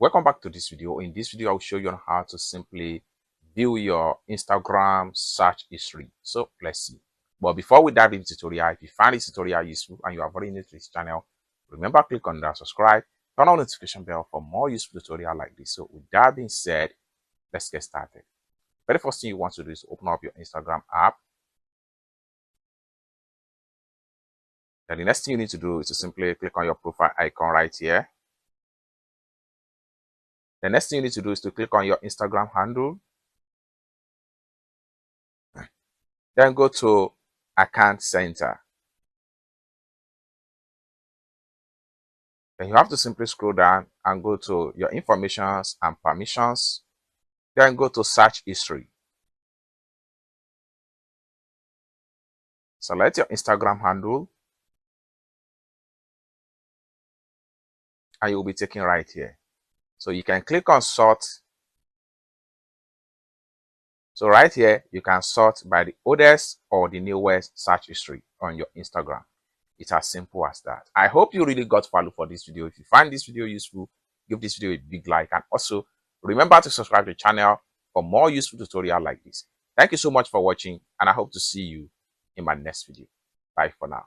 Welcome back to this video. In this video, I'll show you on how to simply view your Instagram search history. So let's see. But before we dive into the tutorial, if you find this tutorial useful and you are very new to this channel, remember click on that subscribe, turn on the notification bell for more useful tutorial like this. So with that being said, let's get started. Very first thing you want to do is open up your Instagram app. Then the next thing you need to do is to simply click on your profile icon right here. The next thing you need to do is to click on your Instagram handle. Then go to Account Center. Then you have to simply scroll down and go to your informations and permissions. Then go to Search History. Select your Instagram handle and you will be taken right here. So you can click on Sort. So right here, you can sort by the oldest or the newest search history on your Instagram. It's as simple as that. I hope you really got value for this video. If you find this video useful, give this video a big like, and also remember to subscribe to the channel for more useful tutorials like this. Thank you so much for watching, and I hope to see you in my next video. Bye for now.